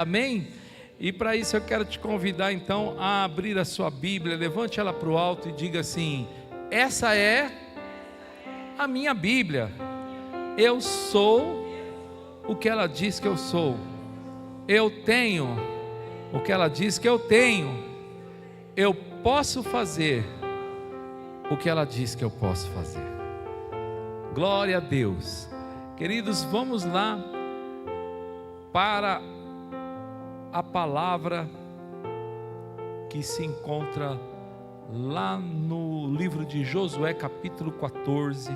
Amém? E para isso eu quero te convidar então a abrir a sua Bíblia, levante ela para o alto e diga assim: essa é a minha Bíblia, eu sou o que ela diz que eu sou, eu tenho o que ela diz que eu tenho, eu posso fazer o que ela diz que eu posso fazer. Glória a Deus. Queridos, vamos lá para a palavra que se encontra lá no livro de Josué, capítulo 14.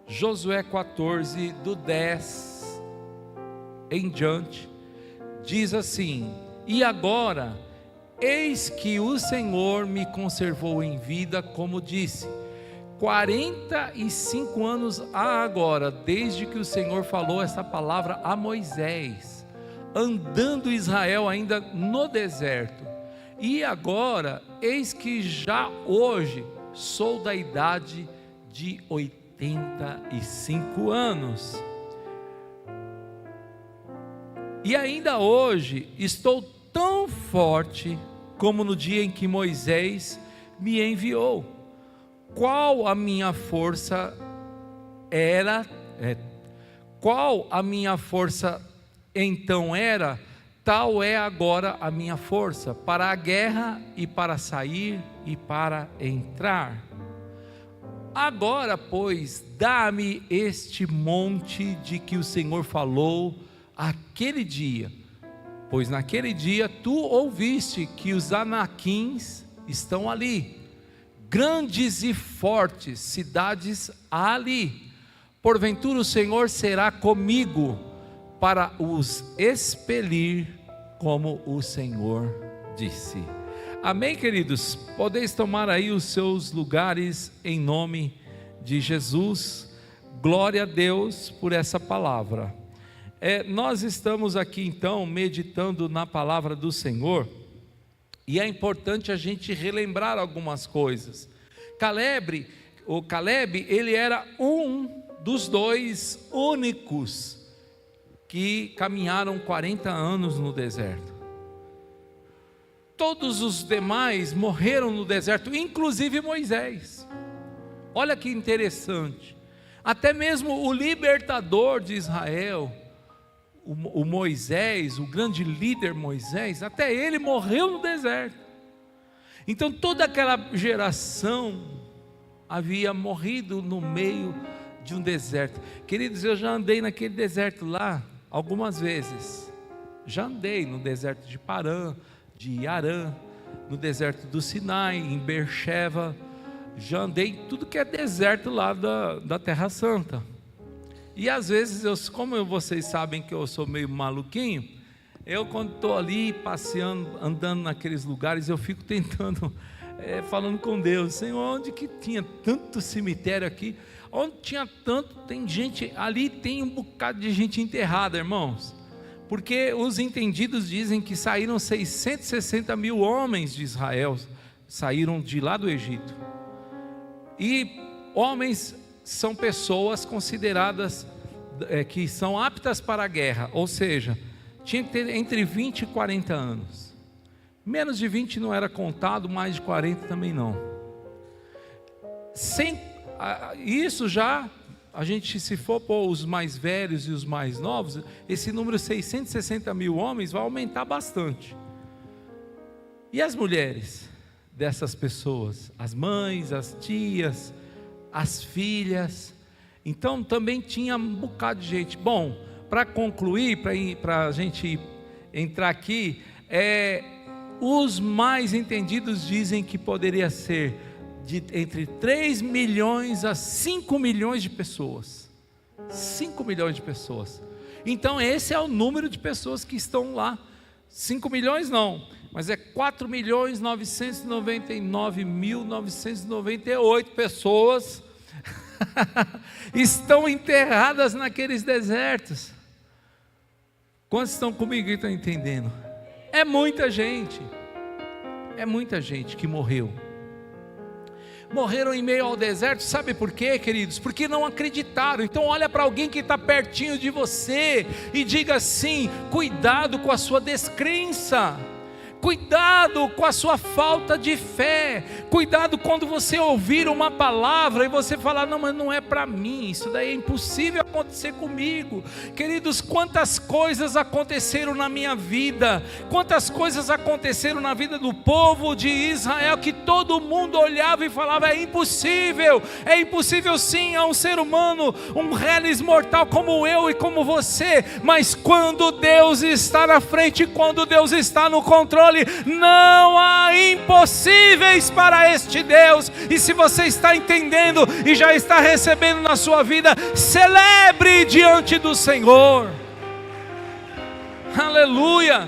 Josué 14, do 10 em diante, diz assim: e agora, eis que o Senhor me conservou em vida, como disse. 45 anos há agora, desde que o Senhor falou essa palavra a Moisés, andando Israel ainda no deserto. E agora, eis que já hoje sou da idade de 85 anos. E ainda hoje estou tão forte como no dia em que Moisés me enviou. Qual a minha força era, qual a minha força então era, tal é agora a minha força, para a guerra e para sair e para entrar. Agora, pois, dá-me este monte de que o Senhor falou aquele dia, pois naquele dia tu ouviste que os anaquins estão ali, grandes e fortes cidades há ali. Porventura o Senhor será comigo para os expelir, como o Senhor disse. Amém, queridos? Podeis tomar aí os seus lugares em nome de Jesus. Glória a Deus por essa palavra. Nós estamos aqui então meditando na palavra do Senhor, e é importante a gente relembrar algumas coisas. Caleb, ele era um dos dois únicos que caminharam 40 anos no deserto. Todos os demais morreram no deserto, inclusive Moisés. Olha que interessante, até mesmo o libertador de Israel, o Moisés, o grande líder Moisés, até ele morreu no deserto. Então toda aquela geração havia morrido no meio de um deserto. Queridos, eu já andei naquele deserto lá algumas vezes. Já andei no deserto de Parã, de Arã, no deserto do Sinai, em Beersheba. Já andei em tudo que é deserto lá da Terra Santa. E às vezes, como vocês sabem que eu sou meio maluquinho, eu quando estou ali passeando, andando naqueles lugares, eu fico tentando, falando com Deus: Senhor, onde que tinha tanto cemitério aqui? Onde tinha tanto, tem gente, ali tem um bocado de gente enterrada, irmãos. Porque os entendidos dizem que saíram 660 mil homens de Israel, saíram de lá do Egito. E homens são pessoas consideradas que são aptas para a guerra, ou seja, tinha que ter entre 20 e 40 anos. Menos de 20 não era contado, mais de 40 também não. Isso já, a gente, se for pôr os mais velhos e os mais novos, esse número 660 mil homens vai aumentar bastante. E as mulheres dessas pessoas, as mães, as tias, as filhas, então também tinha um bocado de gente. Bom, para concluir, para a gente entrar aqui, os mais entendidos dizem que poderia ser entre 3 milhões a 5 milhões de pessoas. 5 milhões de pessoas. Então esse é o número de pessoas que estão lá. 5 milhões não, mas 4.999.998 pessoas estão enterradas naqueles desertos. Quantos estão comigo e estão entendendo? É muita gente. É muita gente que morreu. Morreram em meio ao deserto, sabe por quê, queridos? Porque não acreditaram. Então olha para alguém que está pertinho de você e diga assim: cuidado com a sua descrença, cuidado com a sua falta de fé, cuidado quando você ouvir uma palavra e você falar: não, mas não é para mim, isso daí é impossível acontecer comigo. Queridos, quantas coisas aconteceram na minha vida, quantas coisas aconteceram na vida do povo de Israel, que todo mundo olhava e falava: é impossível sim a um ser humano, um reles mortal como eu e como você. Mas quando Deus está na frente, quando Deus está no controle, não há impossíveis para este Deus. E se você está entendendo e já está recebendo na sua vida, celebre diante do Senhor. Aleluia,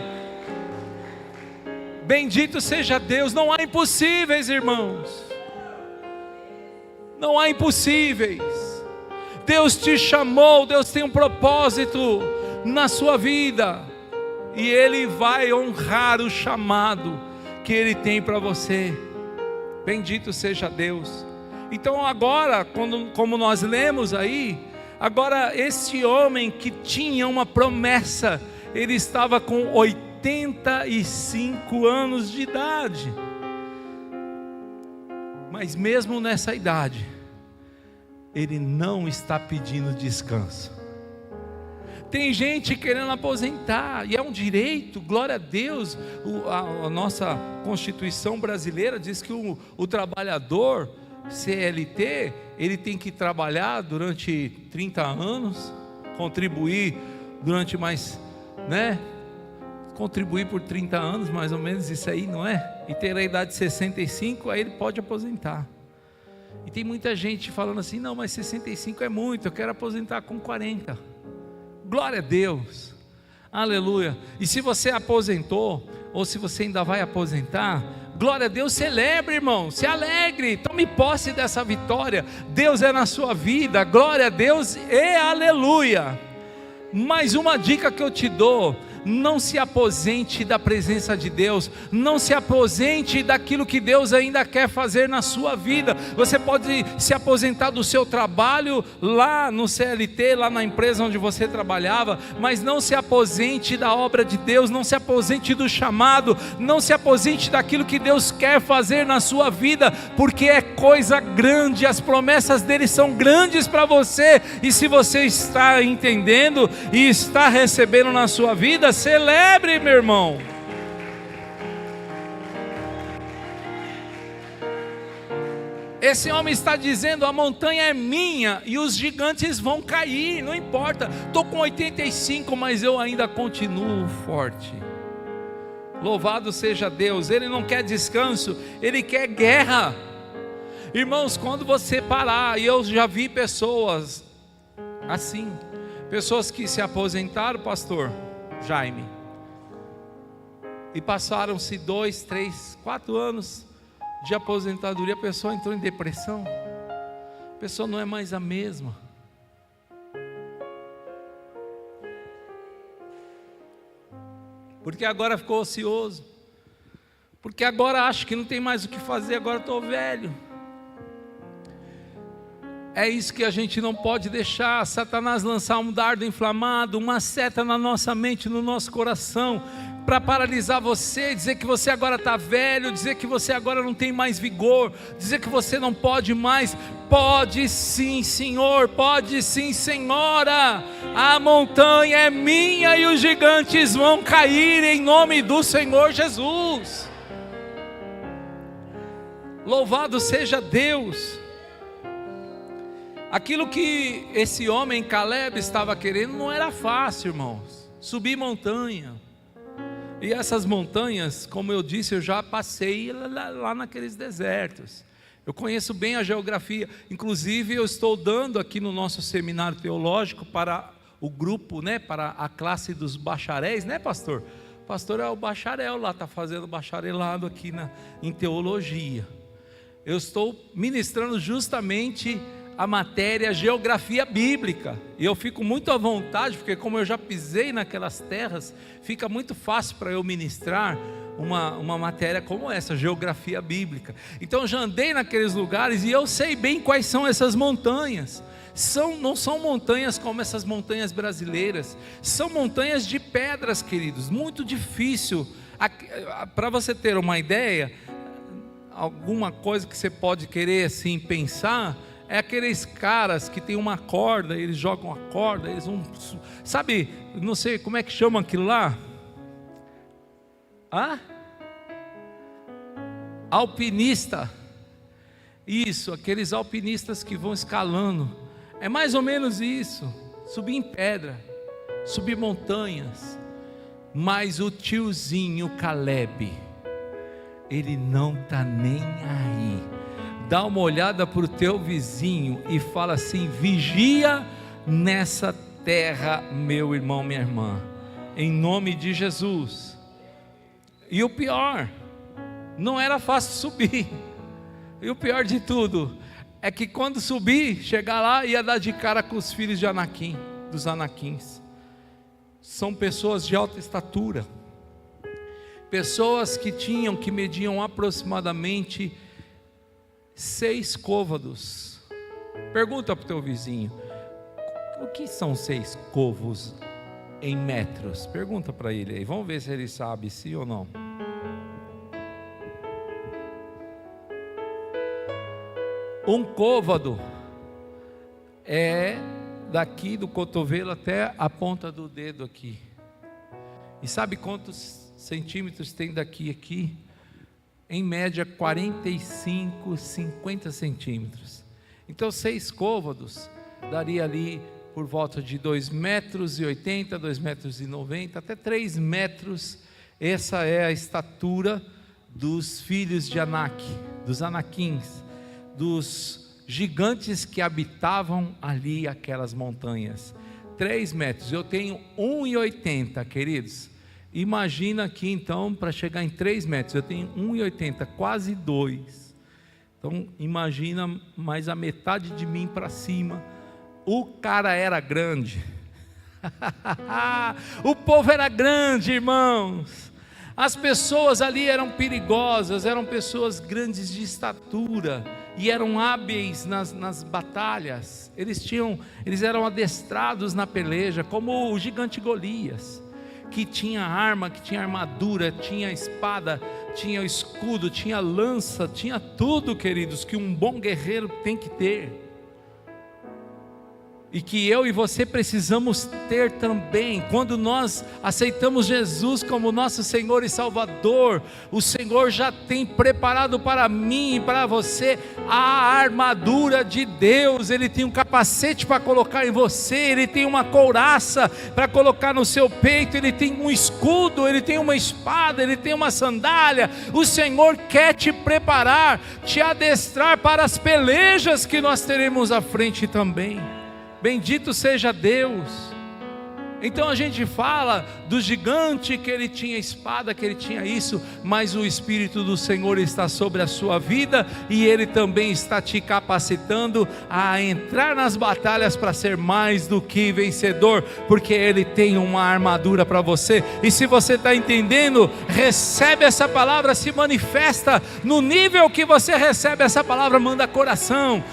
bendito seja Deus. Não há impossíveis, irmãos, não há impossíveis. Deus te chamou, Deus tem um propósito na sua vida, e Ele vai honrar o chamado que Ele tem para você. Bendito seja Deus. Então agora, como nós lemos aí, agora esse homem que tinha uma promessa, ele estava com 85 anos de idade. Mas mesmo nessa idade, ele não está pedindo descanso. Tem gente querendo aposentar, e é um direito, glória a Deus. A nossa Constituição brasileira diz que o trabalhador CLT, ele tem que trabalhar durante 30 anos, contribuir durante mais, contribuir por 30 anos, mais ou menos, isso aí, não é? E ter a idade de 65, aí ele pode aposentar. E tem muita gente falando assim: não, mas 65 é muito, eu quero aposentar com 40. Glória a Deus, aleluia. E se você aposentou, ou se você ainda vai aposentar, glória a Deus, celebre, irmão, se alegre, tome posse dessa vitória. Deus é na sua vida, glória a Deus e aleluia. Mais uma dica que eu te dou: não se aposente da presença de Deus, não se aposente daquilo que Deus ainda quer fazer na sua vida. Você pode se aposentar do seu trabalho lá no CLT, lá na empresa onde você trabalhava, mas não se aposente da obra de Deus, não se aposente do chamado, não se aposente daquilo que Deus quer fazer na sua vida, porque é coisa grande, as promessas dele são grandes para você. E se você está entendendo e está recebendo na sua vida, celebre, meu irmão. Esse homem está dizendo: a montanha é minha e os gigantes vão cair, não importa, estou com 85, mas eu ainda continuo forte. Louvado seja Deus. Ele não quer descanso, ele quer guerra. Irmãos, quando você parar, e eu já vi pessoas assim, pessoas que se aposentaram, pastor Jaime, e passaram-se 2, 3, 4 anos de aposentadoria, a pessoa entrou em depressão, a pessoa não é mais a mesma. Porque agora ficou ocioso, porque agora acho que não tem mais o que fazer, agora estou velho. É isso que a gente não pode deixar Satanás lançar um dardo inflamado, uma seta na nossa mente, no nosso coração, para paralisar você, dizer que você agora está velho, dizer que você agora não tem mais vigor, dizer que você não pode mais. Pode sim, Senhor, pode sim, Senhora. A montanha é minha e os gigantes vão cair em nome do Senhor Jesus. Louvado seja Deus. Aquilo que esse homem Caleb estava querendo não era fácil, irmãos. Subir montanha. E essas montanhas, como eu disse, eu já passei lá naqueles desertos. Eu conheço bem a geografia. Inclusive eu estou dando aqui no nosso seminário teológico para o grupo, para a classe dos bacharéis, pastor? O pastor é o bacharel lá, está fazendo bacharelado aqui em teologia. Eu estou ministrando justamente a matéria geografia bíblica. E eu fico muito à vontade, porque como eu já pisei naquelas terras, fica muito fácil para eu ministrar uma matéria como essa, geografia bíblica. Então eu já andei naqueles lugares e eu sei bem quais são essas montanhas. Não são montanhas como essas montanhas brasileiras, são montanhas de pedras, queridos, muito difícil. Para você ter uma ideia, alguma coisa que você pode querer assim pensar, é aqueles caras que tem uma corda, eles jogam a corda, eles vão, sabe, não sei como é que chama aquilo lá? Alpinista. Isso, aqueles alpinistas que vão escalando. É mais ou menos isso. Subir em pedra, subir montanhas. Mas o tiozinho Caleb, ele não está nem aí. Dá uma olhada para o teu vizinho e fala assim: vigia nessa terra, meu irmão, minha irmã, em nome de Jesus. E o pior, não era fácil subir. E o pior de tudo é que quando subir, chegar lá, ia dar de cara com os filhos de Anaquim, dos Anaquins. São pessoas de alta estatura, pessoas que mediam aproximadamente 6 côvados. Pergunta para o teu vizinho: o que são 6 côvados em metros? Pergunta para ele aí, vamos ver se ele sabe, sim ou não. Um côvado é daqui do cotovelo até a ponta do dedo aqui. E sabe quantos centímetros tem daqui a aqui? Em média 45, 50 centímetros. Então 6 côvados daria ali por volta de 2,80 metros, 2,90 metros, até 3 metros. Essa é a estatura dos filhos de Anak, dos Anaquins, dos gigantes que habitavam ali aquelas montanhas. 3 metros, eu tenho 1,80, queridos. Imagina aqui então, para chegar em 3 metros, eu tenho 1,80, quase 2. Então imagina mais a metade de mim para cima. O cara era grande. O povo era grande, irmãos. As pessoas ali eram perigosas, eram pessoas grandes de estatura e eram hábeis nas batalhas. Eles eram adestrados na peleja, como o gigante Golias, que tinha arma, que tinha armadura, tinha espada, tinha escudo, tinha lança, tinha tudo, queridos, que um bom guerreiro tem que ter. E que eu e você precisamos ter também. Quando nós aceitamos Jesus como nosso Senhor e Salvador, o Senhor já tem preparado para mim e para você a armadura de Deus. Ele tem um capacete para colocar em você, Ele tem uma couraça para colocar no seu peito, Ele tem um escudo, Ele tem uma espada, Ele tem uma sandália. O Senhor quer te preparar, te adestrar para as pelejas que nós teremos à frente também. Bendito seja Deus. Então a gente fala do gigante, que ele tinha espada, que ele tinha isso, mas o Espírito do Senhor está sobre a sua vida, e Ele também está te capacitando a entrar nas batalhas para ser mais do que vencedor, porque Ele tem uma armadura para você. E se você está entendendo, recebe essa palavra, se manifesta no nível que você recebe essa palavra. Manda coração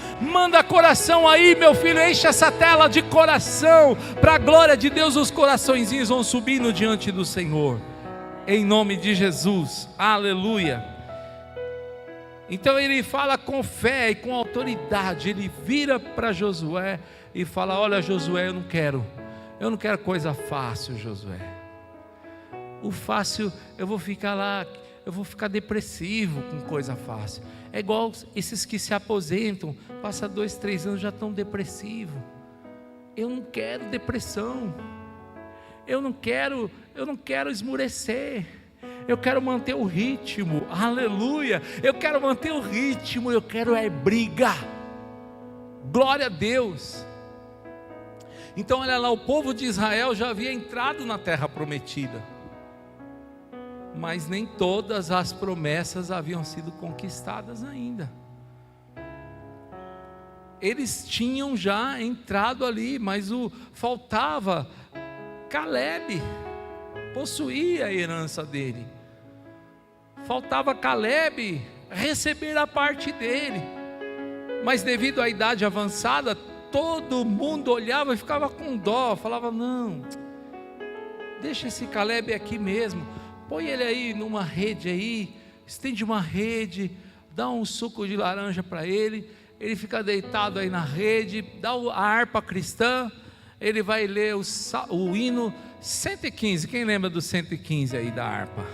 aí, meu filho, enche essa tela de coração, para a glória de Deus. Os coraçõezinhos vão subindo diante do Senhor, em nome de Jesus, aleluia. Então ele fala com fé e com autoridade. Ele vira para Josué e fala: olha, Josué, eu não quero coisa fácil, Josué. O fácil, eu vou ficar depressivo com coisa fácil. É igual esses que se aposentam, passa 2, 3 anos, já estão depressivos. Eu não quero depressão. Eu não quero esmurecer. Eu quero manter o ritmo, aleluia. Eu quero manter o ritmo, eu quero briga. Glória a Deus. Então olha lá, o povo de Israel já havia entrado na terra prometida, mas nem todas as promessas haviam sido conquistadas ainda. eles tinham já entrado ali, mas faltava Calebe, possuía a herança dele. Faltava Calebe receber a parte dele. Mas devido à idade avançada, todo mundo olhava e ficava com dó, falava: não, deixa esse Calebe aqui mesmo, põe ele aí numa rede aí, estende uma rede, dá um suco de laranja para ele fica deitado aí na rede, dá a harpa cristã, ele vai ler o hino 115, quem lembra do 115 aí da harpa?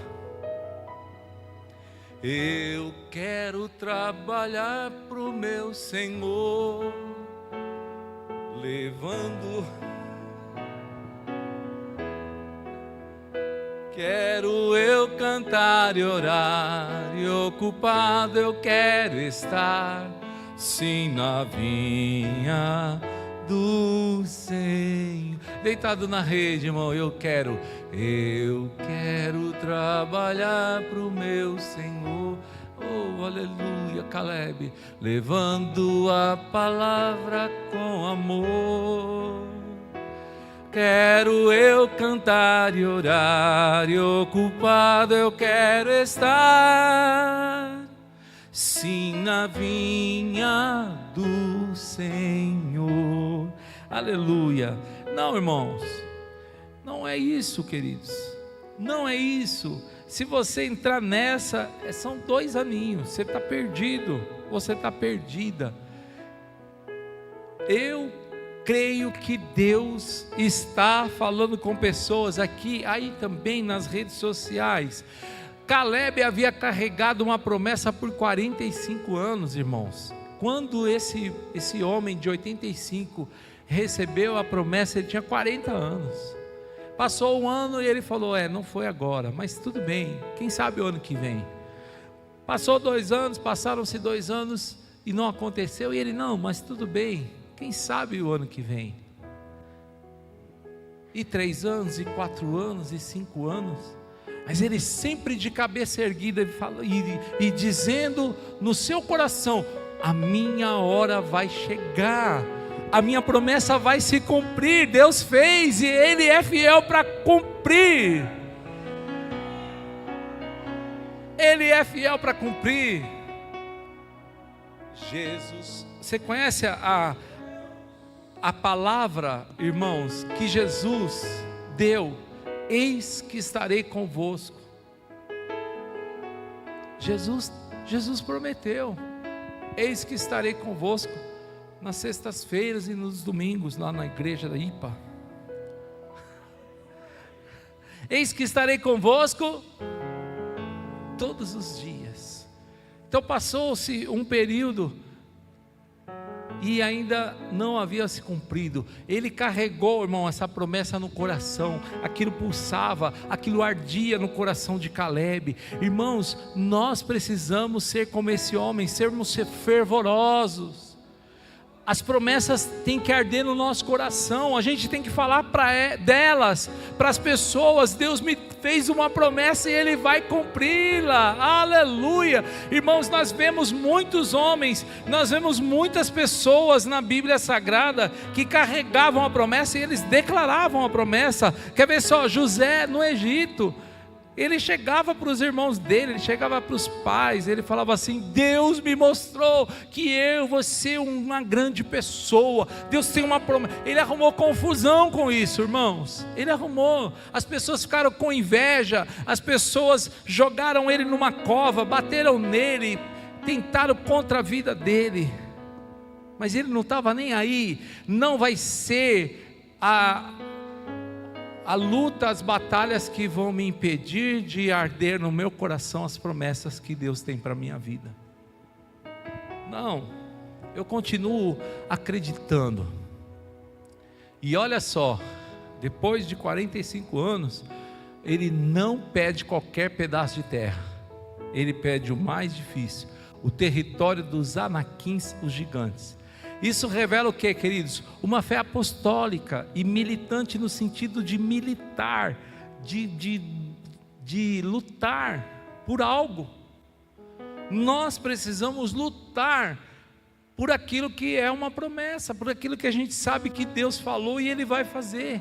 Eu quero trabalhar pro meu Senhor, levando. Quero eu cantar e orar, e ocupado eu quero estar, sim, na vinha do Senhor. Deitado na rede, irmão, eu quero trabalhar pro meu Senhor. Oh, aleluia, Calebe, levando a palavra com amor. Quero eu cantar e orar, e ocupado eu quero estar, sim, na vinha do Senhor. Aleluia. Não, irmãos, não é isso, queridos, não é isso. Se você entrar nessa, são 2 aninhos, você está perdido, você está perdida. Eu creio que Deus está falando com pessoas aqui, aí também nas redes sociais. Calebe havia carregado uma promessa por 45 anos, irmãos. Quando esse homem de 85 recebeu a promessa, ele tinha 40 anos. Passou um ano e ele falou: não foi agora, mas tudo bem, quem sabe o ano que vem. Passou 2 anos, passaram-se 2 anos e não aconteceu, e ele: não, mas tudo bem, quem sabe o ano que vem. E 3 anos, e 4 anos, e 5 anos, mas ele sempre de cabeça erguida e dizendo no seu coração: a minha hora vai chegar, a minha promessa vai se cumprir. Deus fez e Ele é fiel para cumprir. Ele é fiel para cumprir. Jesus, você conhece a palavra, irmãos, que Jesus deu: eis que estarei convosco. Jesus prometeu: eis que estarei convosco nas sextas-feiras e nos domingos, lá na igreja da IPA. Eis que estarei convosco todos os dias. Então passou-se um período e ainda não havia se cumprido. Ele carregou, irmão, essa promessa no coração. Aquilo pulsava, aquilo ardia no coração de Calebe. Irmãos, nós precisamos ser como esse homem, sermos fervorosos. As promessas têm que arder no nosso coração. A gente tem que falar delas para as pessoas: Deus me fez uma promessa e Ele vai cumpri-la. Aleluia. Irmãos, nós vemos muitos homens, nós vemos muitas pessoas na Bíblia Sagrada que carregavam a promessa e eles declaravam a promessa. Quer ver só? José no Egito, ele chegava para os irmãos dele, ele chegava para os pais, ele falava assim: Deus me mostrou que eu vou ser uma grande pessoa, Deus tem uma promessa. Ele arrumou confusão com isso, irmãos, ele arrumou. As pessoas ficaram com inveja, as pessoas jogaram ele numa cova, bateram nele, tentaram contra a vida dele, mas ele não estava nem aí. Não vai ser a luta, as batalhas que vão me impedir de arder no meu coração as promessas que Deus tem para a minha vida. Não, eu continuo acreditando. E olha só, depois de 45 anos, ele não pede qualquer pedaço de terra, ele pede o mais difícil, o território dos Anaquins, os gigantes. Isso revela o que, queridos? Uma fé apostólica e militante, no sentido de militar, de lutar por algo. Nós precisamos lutar por aquilo que é uma promessa, por aquilo que a gente sabe que Deus falou e Ele vai fazer,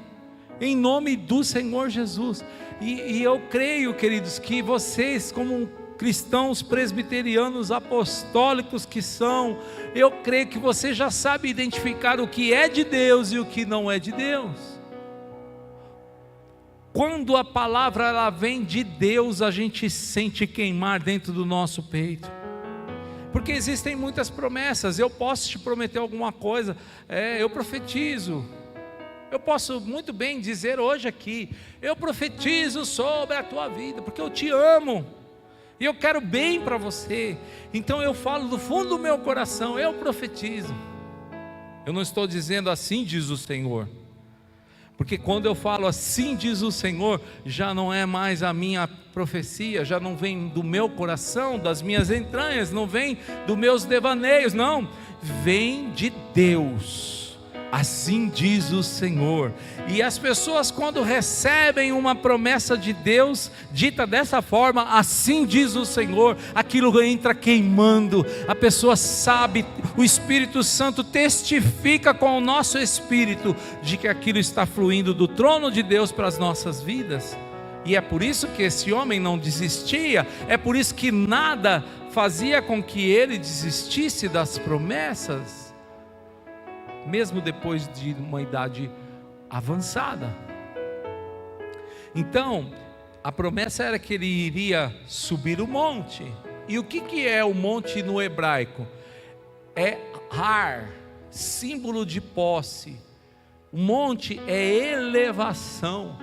em nome do Senhor Jesus. E eu creio, queridos, que vocês, como cristãos presbiterianos apostólicos que são, eu creio que você já sabe identificar o que é de Deus e o que não é de Deus. Quando a palavra ela vem de Deus, a gente sente queimar dentro do nosso peito, porque existem muitas promessas. Eu posso te prometer alguma coisa, eu profetizo, eu posso muito bem dizer hoje aqui, eu profetizo sobre a tua vida, porque eu te amo, e eu quero bem para você. Então eu falo do fundo do meu coração, eu profetizo. Eu não estou dizendo assim diz o Senhor, porque quando eu falo assim diz o Senhor, já não é mais a minha profecia, já não vem do meu coração, das minhas entranhas, não vem dos meus devaneios, não, vem de Deus. Assim diz o Senhor. E as pessoas, quando recebem uma promessa de Deus dita dessa forma, assim diz o Senhor, aquilo entra queimando, a pessoa sabe, o Espírito Santo testifica com o nosso espírito de que aquilo está fluindo do trono de Deus para as nossas vidas. E é por isso que esse homem não desistia, é por isso que nada fazia com que ele desistisse das promessas, mesmo depois de uma idade avançada. Então, a promessa era que ele iria subir o monte. E o que é o monte no hebraico? É Har, símbolo de posse. O monte é elevação,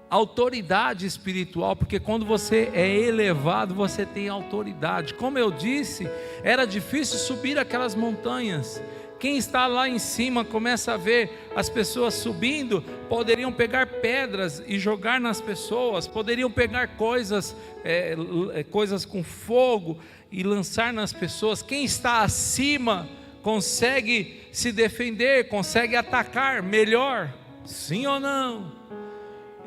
autoridade espiritual, porque quando você é elevado, você tem autoridade. Como eu disse, era difícil subir aquelas montanhas. Quem está lá em cima começa a ver as pessoas subindo, poderiam pegar pedras e jogar nas pessoas, poderiam pegar coisas com fogo e lançar nas pessoas. Quem está acima consegue se defender, consegue atacar melhor, sim ou não?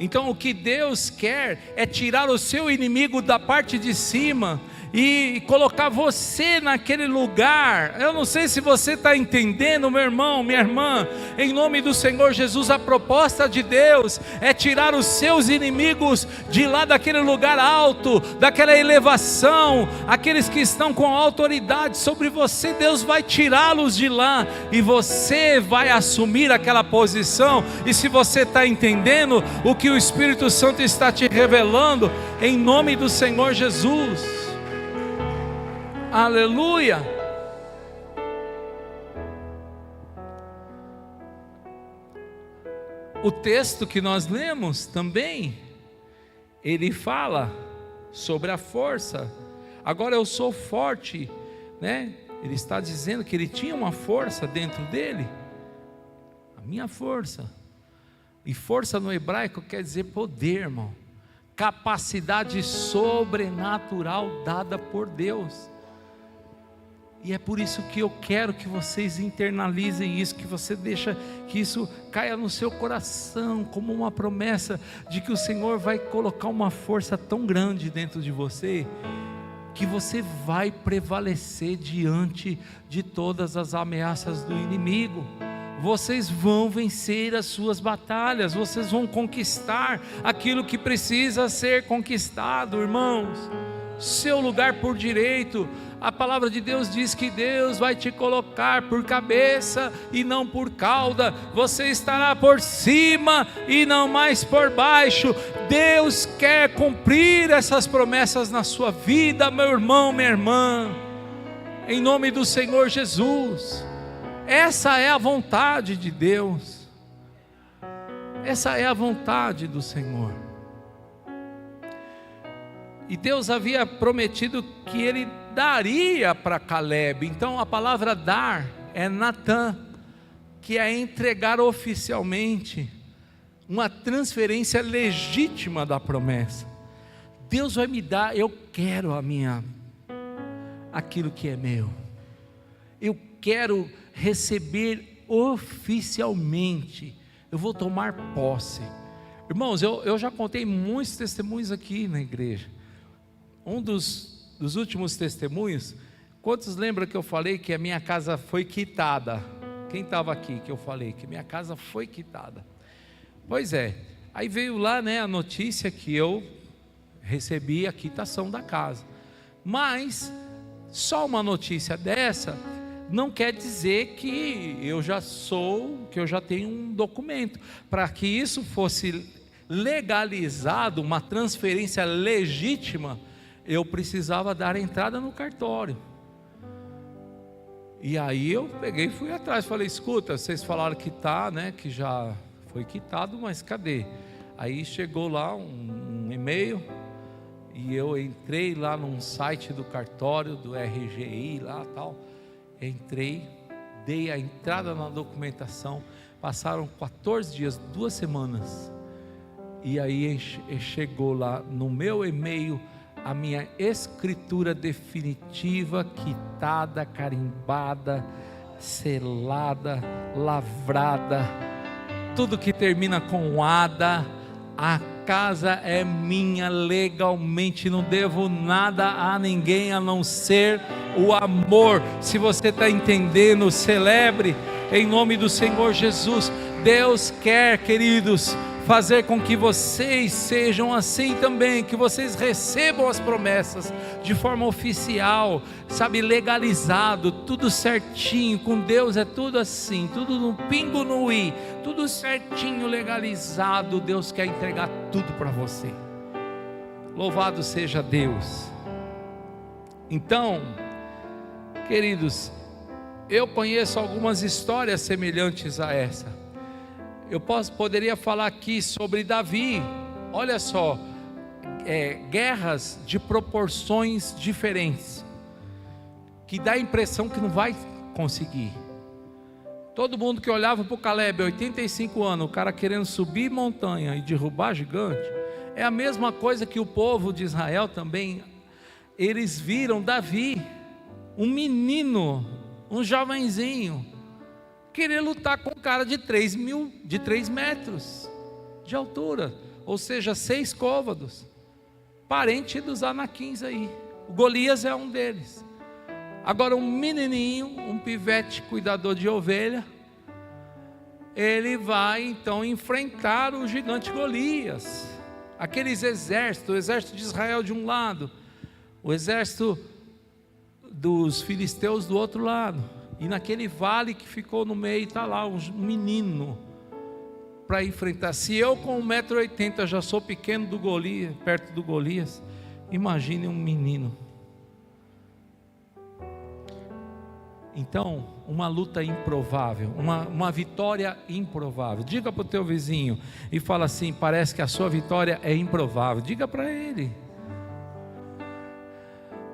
Então o que Deus quer é tirar o seu inimigo da parte de cima e colocar você naquele lugar. Eu não sei se você está entendendo, meu irmão, minha irmã. Em nome do Senhor Jesus, a proposta de Deus é tirar os seus inimigos de lá daquele lugar alto, daquela elevação. Aqueles que estão com autoridade sobre você, Deus vai tirá-los de lá e você vai assumir aquela posição. E se você está entendendo o que o Espírito Santo está te revelando, em nome do Senhor Jesus, aleluia. O texto que nós lemos também, ele fala sobre a força. Agora eu sou forte, né? Ele está dizendo que ele tinha uma força dentro dele, a minha força. E força no hebraico quer dizer poder, irmão, capacidade sobrenatural dada por Deus. E é por isso que eu quero que vocês internalizem isso, que você deixa que isso caia no seu coração como uma promessa de que o Senhor vai colocar uma força tão grande dentro de você, que você vai prevalecer diante de todas as ameaças do inimigo. Vocês vão vencer as suas batalhas, vocês vão conquistar aquilo que precisa ser conquistado, irmãos. Seu lugar por direito. A palavra de Deus diz que Deus vai te colocar por cabeça e não por cauda. Você estará por cima e não mais por baixo. Deus quer cumprir essas promessas na sua vida, meu irmão, minha irmã, em nome do Senhor Jesus. Essa é a vontade de Deus, essa é a vontade do Senhor. E Deus havia prometido que Ele daria para Caleb. Então a palavra dar é Natã, que é entregar oficialmente, uma transferência legítima da promessa. Deus vai me dar, eu quero aquilo que é meu, eu quero receber oficialmente, eu vou tomar posse. Irmãos, eu já contei muitos testemunhos aqui na igreja. Um dos últimos testemunhos, Quantos lembram que eu falei que a minha casa foi quitada? Quem estava aqui que eu falei que minha casa foi quitada? Pois é, aí veio lá, né, a notícia que eu recebi a quitação da casa. Mas só uma notícia dessa não quer dizer que eu já tenho um documento. Para que isso fosse legalizado, uma transferência legítima, eu precisava dar entrada no cartório. E aí eu peguei e fui atrás, falei: escuta, vocês falaram que tá, né, que já foi quitado, mas cadê? Aí chegou lá um e-mail, e eu entrei lá num site do cartório, do RGI lá tal, entrei, dei a entrada na documentação, passaram 14 dias, 2 semanas, e aí chegou lá no meu e-mail a minha escritura definitiva, quitada, carimbada, selada, lavrada, tudo que termina com ada. A casa é minha legalmente, não devo nada a ninguém a não ser o amor. Se você está entendendo, celebre em nome do Senhor Jesus. Deus quer, queridos, fazer com que vocês sejam assim também, que vocês recebam as promessas de forma oficial, sabe, legalizado, tudo certinho. Com Deus é tudo assim, tudo no pingo no i, tudo certinho, legalizado. Deus quer entregar tudo para você. Louvado seja Deus. Então, queridos, eu conheço algumas histórias semelhantes a essa. Eu poderia falar aqui sobre Davi. Olha só, guerras de proporções diferentes, que dá a impressão que não vai conseguir. Todo mundo que olhava para o Caleb, 85 anos, o cara querendo subir montanha e derrubar gigante, é a mesma coisa que o povo de Israel também. Eles viram Davi, um menino, um jovenzinho, querer lutar com um cara de 3 metros de altura, ou seja, 6 côvados, parente dos anaquins aí. O Golias é um deles. Agora um menininho, um pivete cuidador de ovelha, ele vai então enfrentar o gigante Golias. Aqueles exércitos, o exército de Israel de um lado, o exército dos filisteus do outro lado. E naquele vale que ficou no meio está lá um menino para enfrentar. Se eu com 1,80 m já sou pequeno do Golias, perto do Golias, imagine um menino. Então, uma luta improvável, uma vitória improvável. Diga para o teu vizinho e fala assim: parece que a sua vitória é improvável. Diga para ele.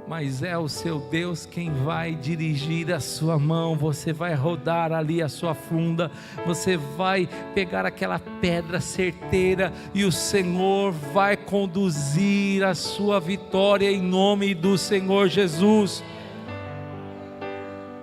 Mas é o seu Deus quem vai dirigir a sua mão. Você vai rodar ali a sua funda, você vai pegar aquela pedra certeira e o Senhor vai conduzir a sua vitória em nome do Senhor Jesus.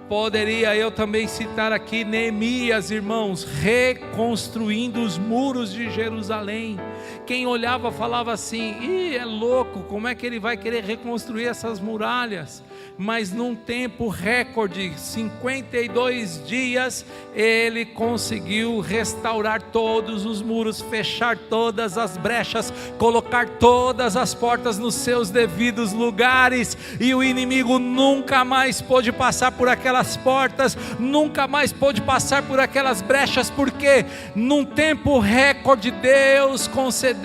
Poderia eu também citar aqui Neemias, irmãos, reconstruindo os muros de Jerusalém. Quem olhava falava assim: é louco, como é que ele vai querer reconstruir essas muralhas? Mas num tempo recorde, 52 dias, ele conseguiu restaurar todos os muros, fechar todas as brechas, colocar todas as portas nos seus devidos lugares, e o inimigo nunca mais pôde passar por aquelas portas, nunca mais pôde passar por aquelas brechas, porque num tempo recorde Deus concedeu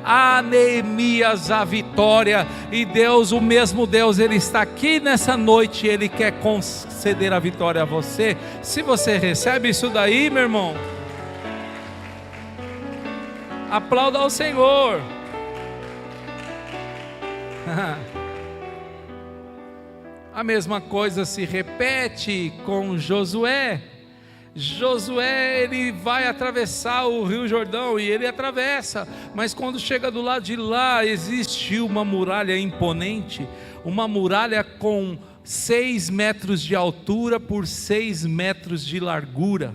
a Neemias a vitória. E Deus, o mesmo Deus, Ele está aqui nessa noite, Ele quer conceder a vitória a você. Se você recebe isso daí, meu irmão, aplauda ao Senhor. A mesma coisa se repete com Josué. Josué, ele vai atravessar o Rio Jordão, e ele atravessa, mas quando chega do lado de lá, existe uma muralha imponente, uma muralha com 6 metros de altura por 6 metros de largura.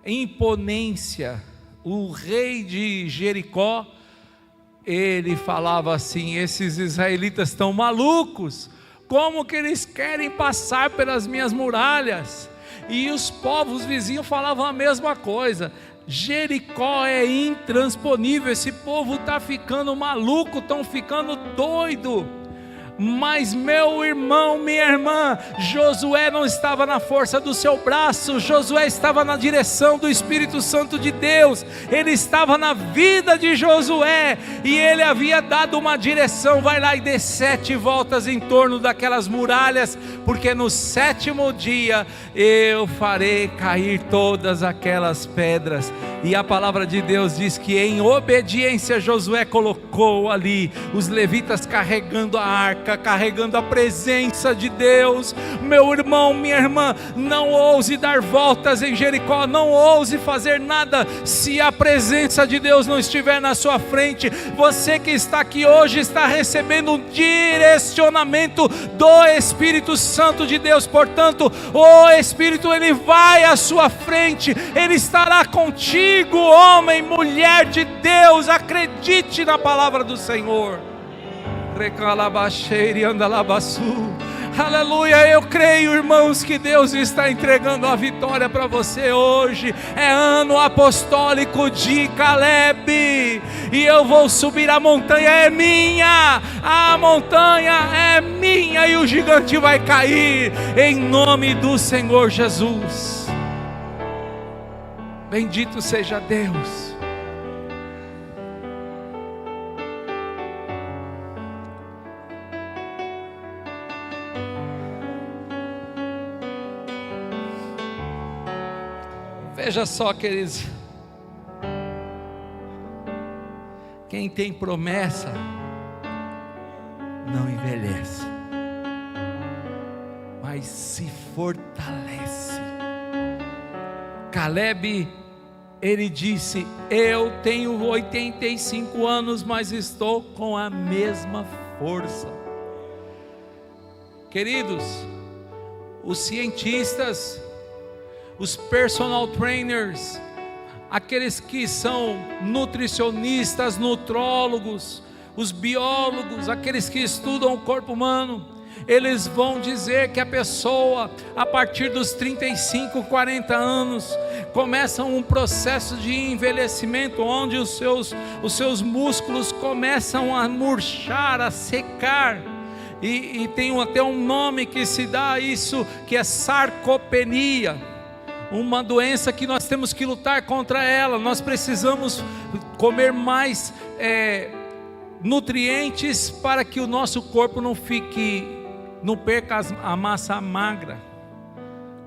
Imponência. O rei de Jericó, ele falava assim: esses israelitas estão malucos, Como que eles querem passar pelas minhas muralhas? E os povos vizinhos falavam a mesma coisa. Jericó é intransponível, esse povo está ficando maluco, estão ficando doido. Mas meu irmão, minha irmã, Josué não estava na força do seu braço, Josué estava na direção do Espírito Santo de Deus, ele estava na vida de Josué, e ele havia dado uma direção: vai lá e dê 7 voltas em torno daquelas muralhas, porque no 7º dia eu farei cair todas aquelas pedras. E a palavra de Deus diz que em obediência Josué colocou ali os levitas carregando a arca, carregando a presença de Deus. Meu irmão, minha irmã, não ouse dar voltas em Jericó, não ouse fazer nada se a presença de Deus não estiver na sua frente. Você que está aqui hoje está recebendo um direcionamento do Espírito Santo de Deus, portanto o Espírito, ele vai à sua frente, ele estará contigo. Homem, mulher de Deus, acredite na palavra do Senhor. Aleluia, eu creio, irmãos, que Deus está entregando a vitória para você hoje. É ano apostólico de Caleb, e eu vou subir, a montanha é minha, a montanha é minha, e o gigante vai cair, em nome do Senhor Jesus. Bendito seja Deus. Veja só, queridos, quem tem promessa não envelhece, mas se fortalece. Caleb, ele disse: eu tenho 85 anos, mas estou com a mesma força. Queridos, os cientistas, os personal trainers, aqueles que são nutricionistas, nutrólogos, os biólogos, aqueles que estudam o corpo humano, eles vão dizer que a pessoa, a partir dos 35, 40 anos, começa um processo de envelhecimento, onde os seus músculos começam a murchar, a secar, e tem até um nome que se dá a isso, que é sarcopenia, uma doença que nós temos que lutar contra ela. Nós precisamos comer mais nutrientes para que o nosso corpo não perca a massa magra.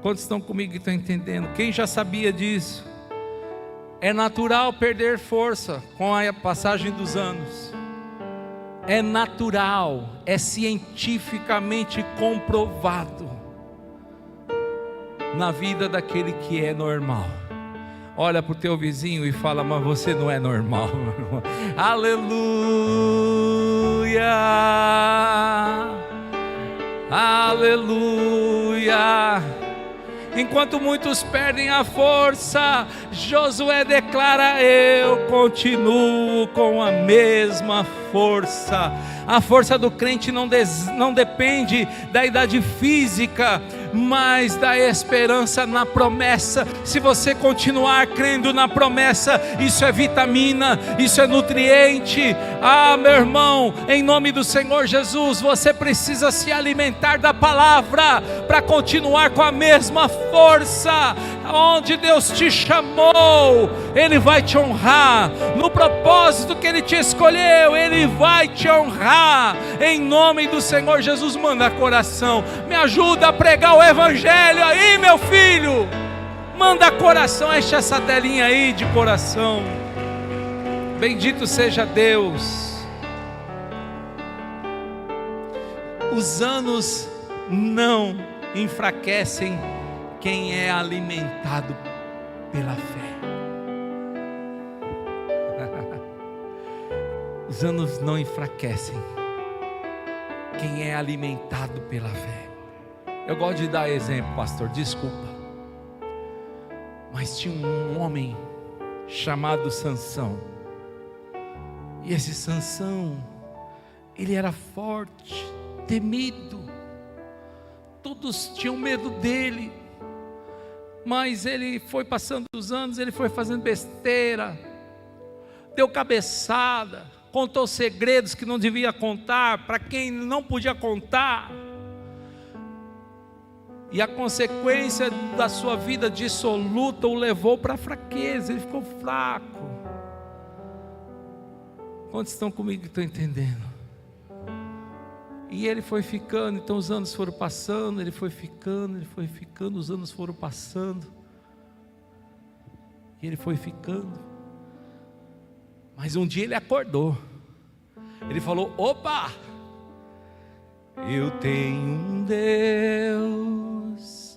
Quantos estão comigo que estão entendendo? Quem já sabia disso? É natural perder força com a passagem dos anos. É natural, é cientificamente comprovado na vida daquele que é normal. Olha para o teu vizinho e fala: mas você não é normal, meu irmão. Aleluia, aleluia. Enquanto muitos perdem a força, Josué declara: eu continuo com a mesma força. A força do crente não depende da idade física, mas da esperança na promessa. Se você continuar crendo na promessa, isso é vitamina, isso é nutriente. Meu irmão, em nome do Senhor Jesus, você precisa se alimentar da palavra para continuar com a mesma força. Onde Deus te chamou, Ele vai te honrar. No propósito que Ele te escolheu, Ele vai te honrar. Em nome do Senhor Jesus, manda coração. Me ajuda a pregar o Evangelho aí, meu filho. Manda coração, enche essa telinha aí de coração. Bendito seja Deus. Os anos não enfraquecem quem é alimentado pela fé. Os anos não enfraquecem quem é alimentado pela fé. Eu gosto de dar exemplo, pastor, desculpa, mas tinha um homem chamado Sansão, e esse Sansão, ele era forte, temido, todos tinham medo dele, mas ele foi passando os anos, ele foi fazendo besteira, deu cabeçada, contou segredos que não devia contar, para quem não podia contar, e a consequência da sua vida dissoluta o levou para a fraqueza, ele ficou fraco. Quantos estão comigo que estão entendendo? E ele foi ficando, então os anos foram passando, ele foi ficando, os anos foram passando, e ele foi ficando. Mas um dia ele acordou, ele falou: opa, eu tenho um Deus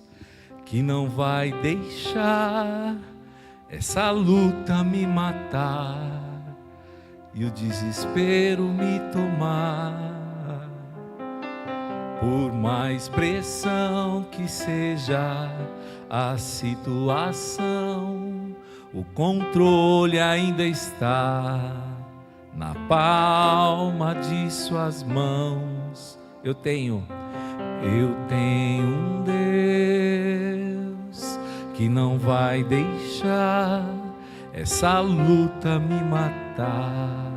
que não vai deixar essa luta me matar e o desespero me tomar. Por mais pressão que seja a situação, o controle ainda está na palma de suas mãos. Eu tenho um Deus que não vai deixar essa luta me matar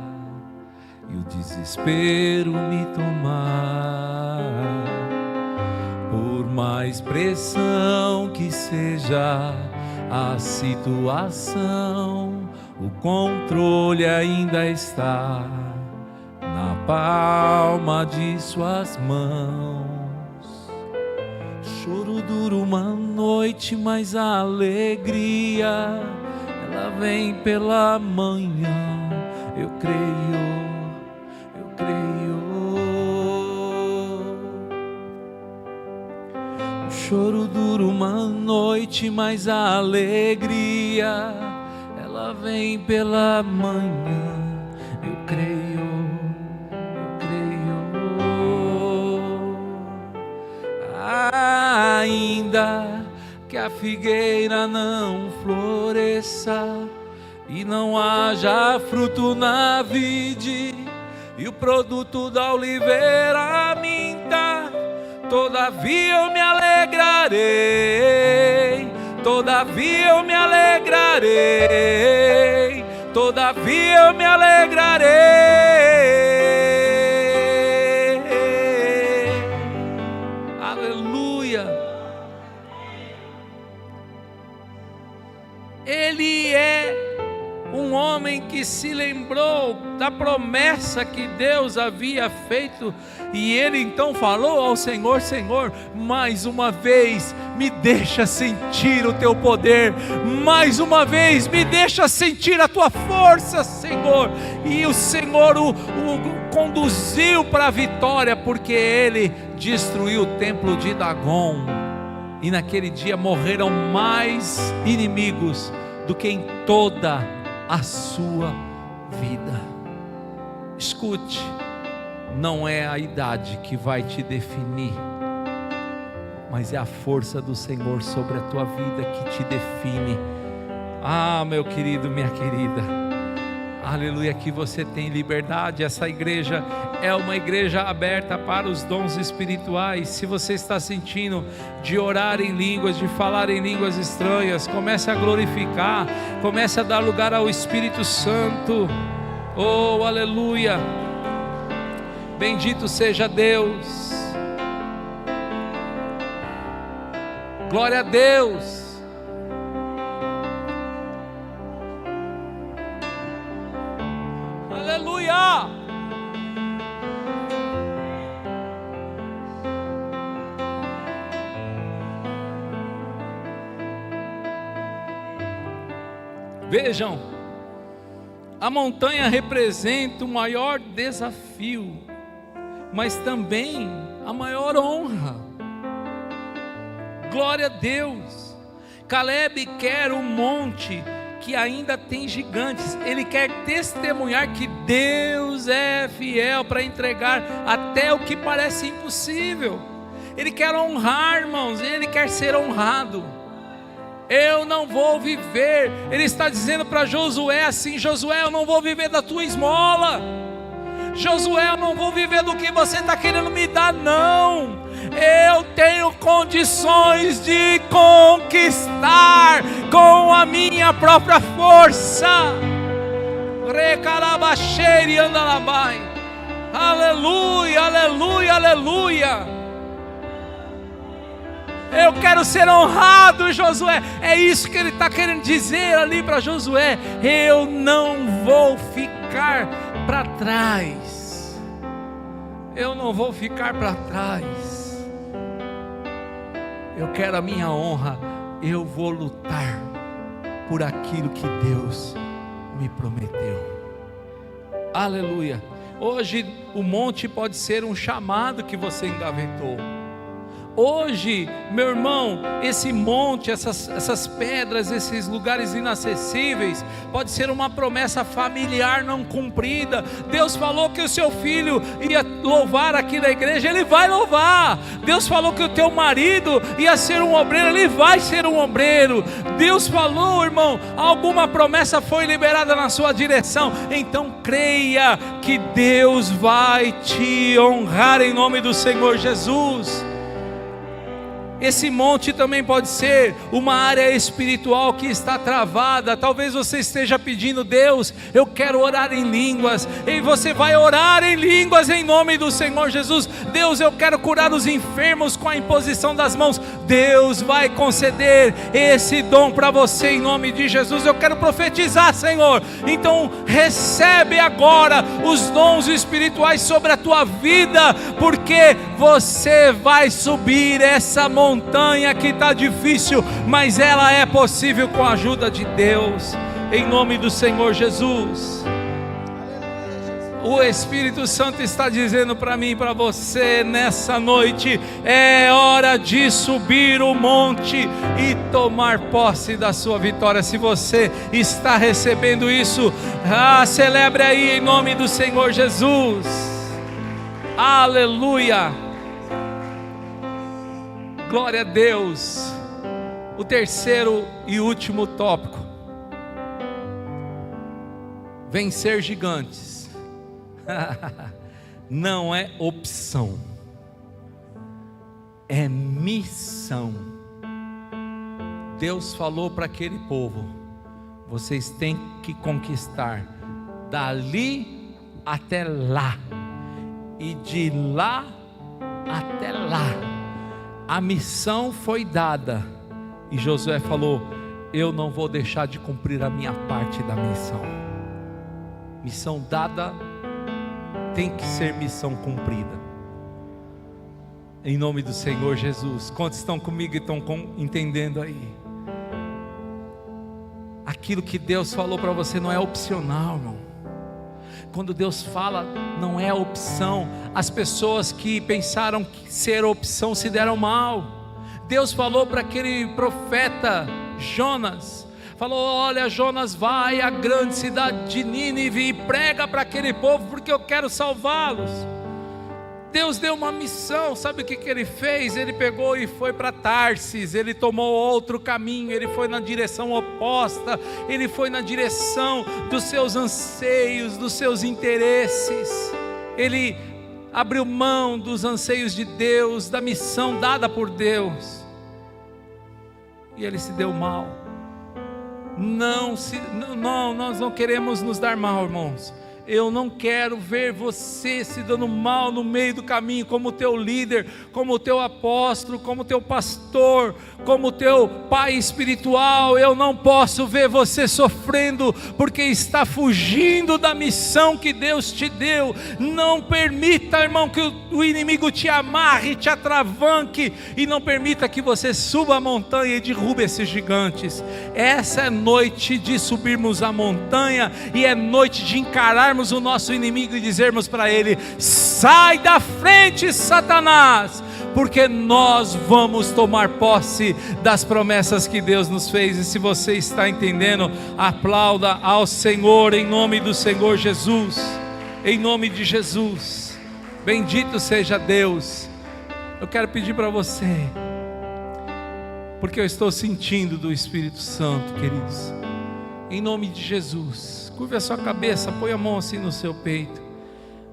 e o desespero me tomar. Por mais pressão que seja a situação, o controle ainda está na palma de suas mãos. Choro dura uma noite, mas a alegria ela vem pela manhã. Eu creio. O choro dura uma noite, mas a alegria ela vem pela manhã. Eu creio. Ainda que a figueira não floresça e não haja fruto na vide, e o produto da oliveira minta, todavia eu me alegrarei, todavia eu me alegrarei, todavia eu me alegrarei. Aleluia. Ele é um homem que se lembrou da promessa que Deus havia feito, e ele então falou ao Senhor: Senhor, mais uma vez me deixa sentir o teu poder, mais uma vez me deixa sentir a tua força, Senhor. E o Senhor o conduziu para a vitória, porque ele destruiu o templo de Dagon, e naquele dia morreram mais inimigos do que em toda a sua vida. Escute, não é a idade que vai te definir, mas é a força do Senhor sobre a tua vida que te define. Ah, meu querido, minha querida, aleluia, que você tem liberdade. Essa igreja é uma igreja aberta para os dons espirituais. Se você está sentindo de orar em línguas, de falar em línguas estranhas, comece a glorificar, comece a dar lugar ao Espírito Santo. Oh, aleluia, bendito seja Deus, glória a Deus. Aleluia. Vejam, a montanha representa o maior desafio, mas também a maior honra. Glória a Deus. Caleb quer um monte que ainda tem gigantes. Ele quer testemunhar que Deus é fiel para entregar até o que parece impossível. Ele quer honrar, irmãos, ele quer ser honrado. Eu não vou viver, ele está dizendo para Josué assim: Josué, eu não vou viver da tua esmola, Josué, eu não vou viver do que você está querendo me dar, não. Eu tenho condições de conquistar com a minha própria força. Recarabaxeri andalabai. Aleluia, aleluia, aleluia. Eu quero ser honrado, Josué. É isso que ele está querendo dizer ali para Josué. Eu não vou ficar para trás. Eu não vou ficar para trás. Eu quero a minha honra. Eu vou lutar por aquilo que Deus me prometeu. Aleluia. Hoje o monte pode ser um chamado que você engavetou. Hoje, meu irmão, esse monte, essas pedras, esses lugares inacessíveis, pode ser uma promessa familiar não cumprida. Deus falou que o seu filho ia louvar aqui na igreja, ele vai louvar. Deus falou que o teu marido ia ser um obreiro, ele vai ser um obreiro. Deus falou, irmão, alguma promessa foi liberada na sua direção. Então creia que Deus vai te honrar em nome do Senhor Jesus. Esse monte também pode ser uma área espiritual que está travada. Talvez você esteja pedindo: Deus, eu quero orar em línguas. E você vai orar em línguas em nome do Senhor Jesus. Deus, eu quero curar os enfermos com a imposição das mãos. Deus vai conceder esse dom para você em nome de Jesus. Eu quero profetizar, Senhor. Então recebe agora os dons espirituais sobre a tua vida, porque você vai subir essa montanha que está difícil, mas ela é possível com a ajuda de Deus, em nome do Senhor Jesus. O Espírito Santo está dizendo para mim e para você nessa noite: é hora de subir o monte e tomar posse da sua vitória. Se você está recebendo isso, celebre aí em nome do Senhor Jesus. Aleluia. Glória a Deus. O terceiro e último tópico: vencer gigantes. Não é opção, é missão. Deus falou para aquele povo: vocês têm que conquistar dali até lá, e de lá até lá. A missão foi dada, e Josué falou: eu não vou deixar de cumprir a minha parte da missão. Missão dada tem que ser missão cumprida, em nome do Senhor Jesus. Quantos estão comigo e estão entendendo aí? Aquilo que Deus falou para você não é opcional, irmão. Quando Deus fala, não é opção. As pessoas que pensaram que ser opção se deram mal. Deus falou para aquele profeta Jonas, falou: olha, Jonas, vai à grande cidade de Nínive e prega para aquele povo, porque eu quero salvá-los. Deus deu uma missão. Sabe o que ele fez? Ele pegou e foi para Tarsis. Ele tomou outro caminho, ele foi na direção oposta, ele foi na direção dos seus anseios, dos seus interesses. Ele abriu mão dos anseios de Deus, da missão dada por Deus, e ele se deu mal. Nós não queremos nos dar mal, irmãos. Eu não quero ver você se dando mal no meio do caminho, como teu líder, como teu apóstolo, como teu pastor, como teu pai espiritual. Eu não posso ver você sofrendo, porque está fugindo da missão que Deus te deu. Não permita, irmão, que o inimigo te amarre, te atravanque, e não permita que você suba a montanha e derrube esses gigantes. Essa é noite de subirmos a montanha, e é noite de encarar o nosso inimigo e dizermos para ele: sai da frente, Satanás, porque nós vamos tomar posse das promessas que Deus nos fez. E se você está entendendo, aplauda ao Senhor em nome do Senhor Jesus, em nome de Jesus. Bendito seja Deus. Eu quero pedir para você, porque eu estou sentindo do Espírito Santo, queridos, em nome de Jesus, curva a sua cabeça, põe a mão assim no seu peito.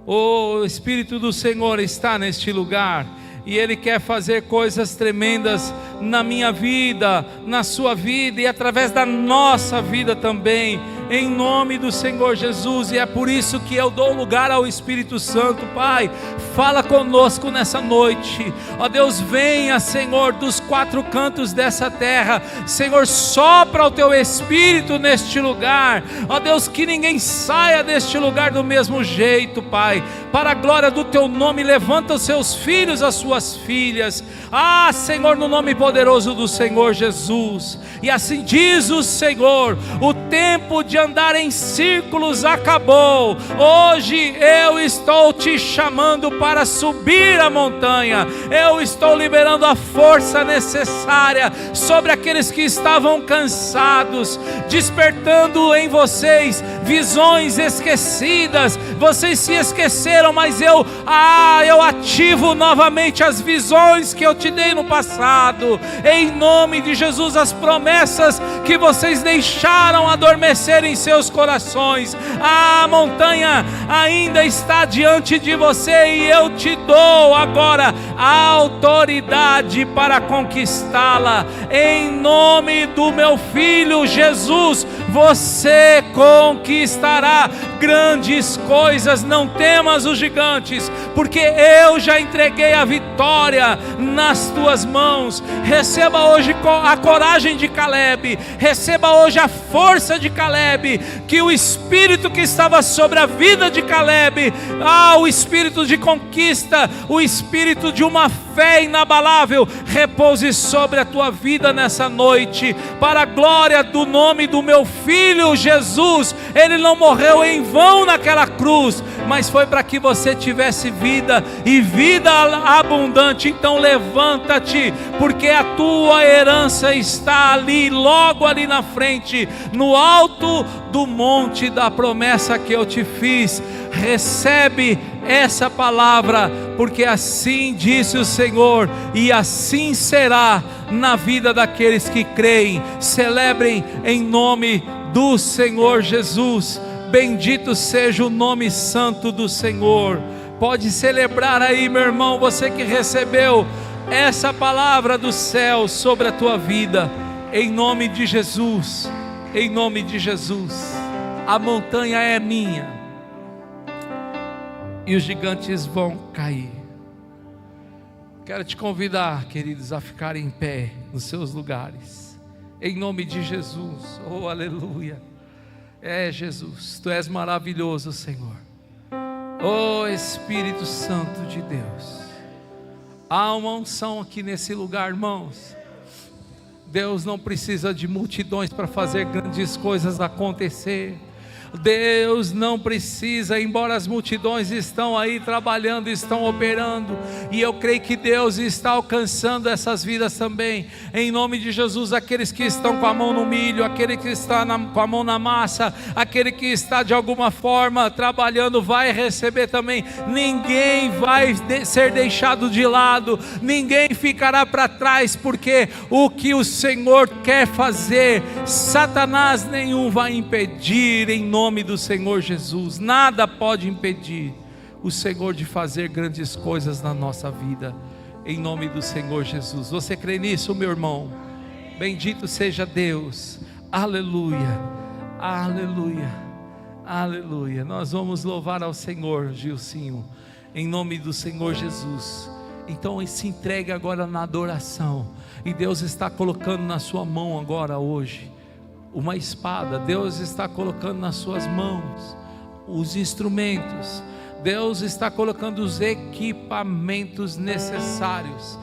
O Espírito do Senhor está neste lugar. e Ele quer fazer coisas tremendas na minha vida, na sua vida e através da nossa vida também, em nome do Senhor Jesus. E é por isso que eu dou lugar ao Espírito Santo. Pai, fala conosco nessa noite, ó Deus, venha, Senhor, dos quatro cantos dessa terra, Senhor, sopra o Teu Espírito neste lugar, ó Deus, que ninguém saia deste lugar do mesmo jeito, Pai, para a glória do Teu nome. Levanta os Seus filhos, as Suas filhas, Senhor, no nome poderoso do Senhor Jesus. E assim diz o Senhor: o tempo de andar em círculos acabou. Hoje eu estou te chamando para subir a montanha. Eu estou liberando a força necessária sobre aqueles que estavam cansados, despertando em vocês visões esquecidas. Vocês se esqueceram, mas eu ativo novamente as visões que eu te dei no passado, em nome de Jesus. As promessas que vocês deixaram adormecer em seus corações, a montanha ainda está diante de você, e eu te dou agora a autoridade para conquistá-la, em nome do meu Filho Jesus. Você conquistará grandes coisas. Não temas os gigantes, porque eu já entreguei a vitória nas tuas mãos. Receba hoje a coragem de Caleb, receba hoje a força de Caleb, que o espírito que estava sobre a vida de Caleb, o espírito de conquista, o espírito de uma fé inabalável, repouse sobre a tua vida nessa noite, para a glória do nome do meu Filho Jesus. Ele não morreu em vão naquela cruz, mas foi para que você tivesse vida e vida abundante. Então levanta-te, porque a tua herança está ali, logo ali na frente, no alto do monte da promessa que eu te fiz. Recebe essa palavra, porque assim disse o Senhor, e assim será na vida daqueles que creem. Celebrem em nome do Senhor Jesus. Bendito seja o nome santo do Senhor. Pode celebrar aí, meu irmão, você que recebeu essa palavra do céu sobre a tua vida, em nome de Jesus, em nome de Jesus. A montanha é minha e os gigantes vão cair. Quero te convidar, queridos, a ficarem em pé nos seus lugares, em nome de Jesus. Oh, aleluia. Jesus, Tu és maravilhoso, Senhor. Oh, Espírito Santo de Deus, há uma unção aqui nesse lugar, irmãos. Deus não precisa de multidões para fazer grandes coisas acontecer. Deus não precisa, embora as multidões estão aí trabalhando, estão operando, e eu creio que Deus está alcançando essas vidas também, em nome de Jesus. Aqueles que estão com a mão no milho, aquele que está com a mão na massa, aquele que está de alguma forma trabalhando, vai receber também. Ninguém vai ser deixado de lado, ninguém ficará para trás, porque o que o Senhor quer fazer, Satanás nenhum vai impedir, em nome do Senhor Jesus. Nada pode impedir o Senhor de fazer grandes coisas na nossa vida, em nome do Senhor Jesus. Você crê nisso, meu irmão? Bendito seja Deus. Aleluia, aleluia, aleluia. Nós vamos louvar ao Senhor, Gilcinho, em nome do Senhor Jesus. Então se entregue agora na adoração, e Deus está colocando na sua mão agora, hoje, uma espada. Deus está colocando nas suas mãos os instrumentos. Deus está colocando os equipamentos necessários.